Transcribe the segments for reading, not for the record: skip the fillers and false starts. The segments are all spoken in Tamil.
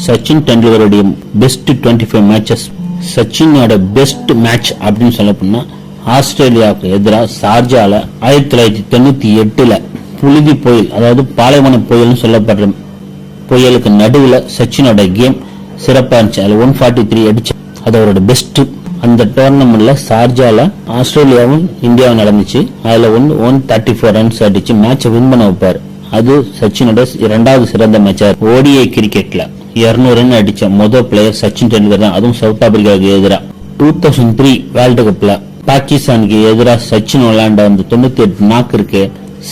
சச்சின் டெண்டுல்கருடைய பெஸ்ட் 25 மேட்சஸ். சச்சினோட பெஸ்ட் மேட்ச் அப்படின்னு சொல்ல போனா ஆஸ்திரேலியாவுக்கு எதிராக ஷார்ஜால 1998 புழுதி புயல், அதாவது பாலைவன புயல்னு சொல்லப்படுற புயலுக்கு நடுவில் சச்சினோட கேம் சிறப்பா இருந்துச்சு. அதுல 143 அடிச்சு, அது அவரோட பெஸ்ட். அந்த டோர்னமெண்ட்ல ஷார்ஜால ஆஸ்திரேலியாவும் இந்தியாவும் நடந்துச்சு. அதுல 134 ரன்ஸ் அடிச்சு மேட்சை வின் பண்ண வைப்பாரு. அது சச்சினோட இரண்டாவது சிறந்த மேட்சா. ஓடிஐ கிரிக்கெட்ல 200 ரன் அடிச்ச முதல் பிளேயர் சச்சின் டெண்டுல்கர் தான், அதுவும் சவுத் ஆப்பிரிக்காவுக்கு எதிராக. 2003 வேர்ல்டு கப்ல பாகிஸ்தானுக்கு எதிராக சச்சின் விளையாண்ட அந்த 98 நாக்கு இருக்கு,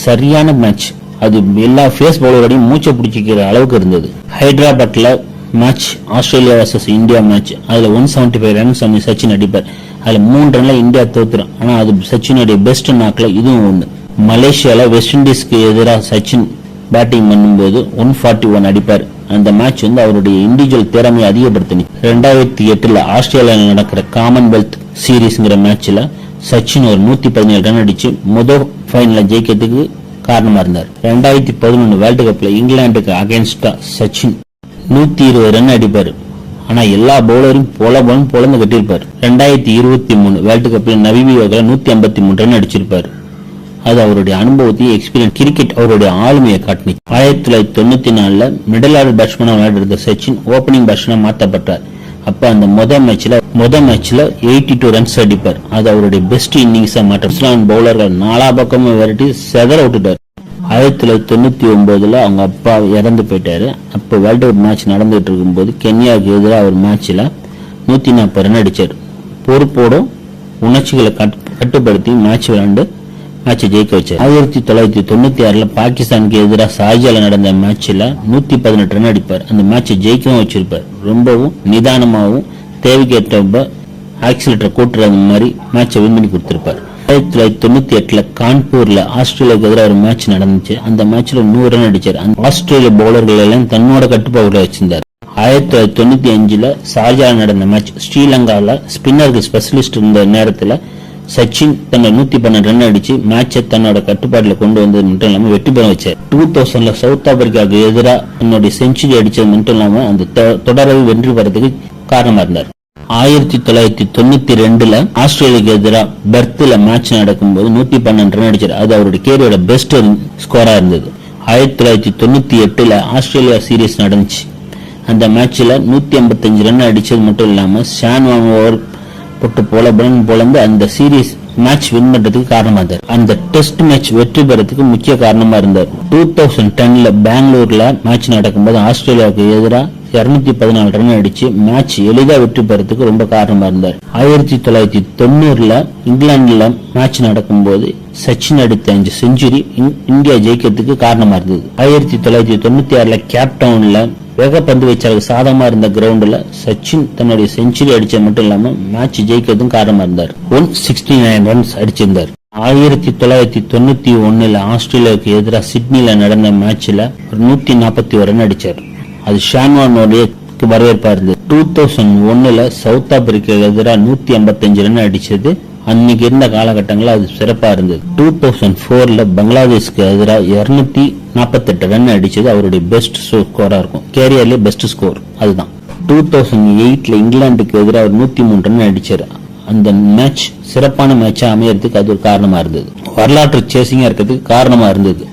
சரியான மேட்ச். அது எல்லா ஃபேஸ் பவுலரோடையும் மூச்சை பிடிச்சிக்கிற அளவுக்கு இருந்தது. ஹைதராபாத்ல match Australia versus India match. அதுல 175 ரன்ஸ் சச்சின் அடிப்பார். அதுல 3 ரன்ல இந்தியா தோத்துரும். ஆனா அது சச்சினுடைய பெஸ்ட் நாக்ல இதுவும் ஒண்ணு. மலேசியால வெஸ்ட் இண்டீஸ்க்கு எதிராக சச்சின் பேட்டிங் பண்ணும்போது 141 அடிப்பார். அந்த மேட்ச் அவருடைய இண்டிவிஜுவல் திறமையை அதிகப்படுத்தினி. 2008 ஆஸ்திரேலியாவில் நடக்கிற காமன்வெல்த் சீரீஸ்ங்கிற மேட்ச்ல சச்சின் ஒரு 117 ரன் அடிச்சு முதல் ஃபைனல்ல ஜெயிக்கிறதுக்கு காரணமா இருந்தார். 2011 வேர்ல்டு கப்ல இங்கிலாந்துக்கு அகைன்ஸ்டா சச்சின் 120 ரன் அடிப்பாரு. ஆனா எல்லா பவுலரும் பொலந்து கட்டியிருப்பாரு. 2023 வேர்ல்டு கப்ல நவீபியாவுக்கு 153 ரன் அடிச்சிருப்பாரு. அது அவருடைய அனுபவத்தையும் எக்ஸ்பீரியன்ஸ், கிரிக்கெட் அவருடைய ஆளுமையை காட்டினி. 1994 மிடில் ஆர்டர் பேட்ஸ்மேனா விளையாடுற சச்சின் ஓபனிங் பேட்ஸ்மேனா மாற்றப்பட்டார். அப்ப அந்த முதல் மேட்ச்ல 82 ரன்ஸ் அடிப்பார். அது அவருடைய பெஸ்ட் இன்னிங்ஸா மாற்றம். பவுலர்கள் 4 பக்கமும் விரட்டி செதற விட்டுட்டார். 1999 அவங்க அப்பா இறந்து போயிட்டாரு. அப்ப வேர்ல்டு கப் மேட்ச் நடந்துட்டு இருக்கும் போது கென்யாவுக்கு எதிராக ஒரு மேட்ச்ல 140 ரன் அடிச்சார். பொறுப்போடும் உணர்ச்சிகளை கட்டுப்படுத்தி மேட்ச் விளையாண்டு மேட்சை ஜெயிக்க வச்சார். 1996 பாகிஸ்தானுக்கு எதிராக ஷார்ஜால நடந்த மேட்ச்ல 118 ரன் அடிப்பார். அந்த மேட்சை ஜெயிக்கவும் வச்சிருப்பார். ரொம்பவும் நிதானமாகவும் தேவைக்கேற்ற ஆக்சிலேட்டர் கூட்டுற மாதிரி மேட்சை வின் பண்ணி கொடுத்திருப்பார். 1998 கான்பூர்ல ஆஸ்திரேலியாவுக்கு எதிராக ஒரு மேட்ச் நடந்துச்சு. அந்த மேட்ச்ல 100 ரன் அடிச்சார். ஆஸ்திரேலிய பவுலர்கள் எல்லாம் தன்னோட கட்டுப்பாடுல வச்சிருந்தார். 1995 ஷார்ஜால நடந்த மேட்ச், ஸ்ரீலங்கால ஸ்பின்னர்கள் ஸ்பெஷலிஸ்ட் இருந்த நேரத்துல சச்சின் தன்னோட 112 ரன் அடிச்சு மேட்சை தன்னோட கட்டுப்பாட்டுல கொண்டு வந்தது மட்டும் இல்லாம வெற்றி பெற வச்சார். 2000 சவுத் ஆப்பிரிக்காவுக்கு எதிராக தன்னுடைய செஞ்சுரி அடிச்சது மட்டும் இல்லாம அந்த தொடரை வெற்றி பெறதுக்கு காரணமா இருந்தார். 1992 ஆஸ்திரேலியாவுக்கு எதிராக பெர்த்ல மேட்ச் நடக்கும்போது 112 ரன் அடிச்சார். அது அவருடைய கேரியரோட பெஸ்ட் ஸ்கோரா இருந்தது. 1998 ஆஸ்திரேலியா சீரீஸ் நடந்துச்சு. அந்த மேட்ச்ல 155 ரன் அடிச்சது மட்டும் இல்லாம ஷான் ஓவர் போட்டு பொலந்து அந்த சீரீஸ் மேட்ச் வின் பண்றதுக்கு காரணமா இருந்தார். அந்த டெஸ்ட் மேட்ச் வெற்றி பெறதுக்கு முக்கிய காரணமா இருந்தார். 2010 பெங்களூர்ல மேட்ச் நடக்கும்போது ஆஸ்திரேலியாவுக்கு எதிராக 214 ரன் அடிச்சு மேட்ச் எளிதா வெற்றி பெறதுக்கு ரொம்ப காரணமா இருந்தார். 1990 இங்கிலாந்துல மேட்ச் நடக்கும்போது சச்சின் அடித்த 5 செஞ்சுரி இந்தியா ஜெயிக்கிறதுக்கு காரணமா இருந்தது. 1996 கேப்டவுன்ல வேகப்பந்து வீச்சாளருக்கு சாதகமா இருந்த கிரவுண்ட்ல சச்சின் தன்னுடைய செஞ்சுரி அடிச்ச மட்டும் இல்லாம மேட்ச் ஜெயிக்கிறதும் காரணமா இருந்தார். 169 ரன்ஸ் அடிச்சிருந்தார். 1991 ஆஸ்திரேலியாவுக்கு எதிராக சிட்னில நடந்த மேட்ச்ல 141 ரன் அடிச்சார். அது ஷான்வானுடைய வரவேற்பா இருந்தது. 2001 சவுத் ஆப்பிரிக்காவுக்கு எதிராக 155 ரன் அடிச்சது அன்னைக்கு இருந்த காலகட்டங்களில் அது சிறப்பா இருந்தது. 2004 பங்களாதேஷ்க்கு எதிராக 248 ரன் அடிச்சது அவருடைய பெஸ்ட் ஸ்கோரா இருக்கும். கேரியர்ல பெஸ்ட் ஸ்கோர் அதுதான். 2008 இங்கிலாந்துக்கு எதிராக 103 ரன் அடிச்சாரு. அந்த மேட்ச் சிறப்பான மேட்சா அமையறதுக்கு அது ஒரு காரணமா இருந்தது. வரலாற்று சேசிங்கா இருக்கிறதுக்கு காரணமா இருந்தது.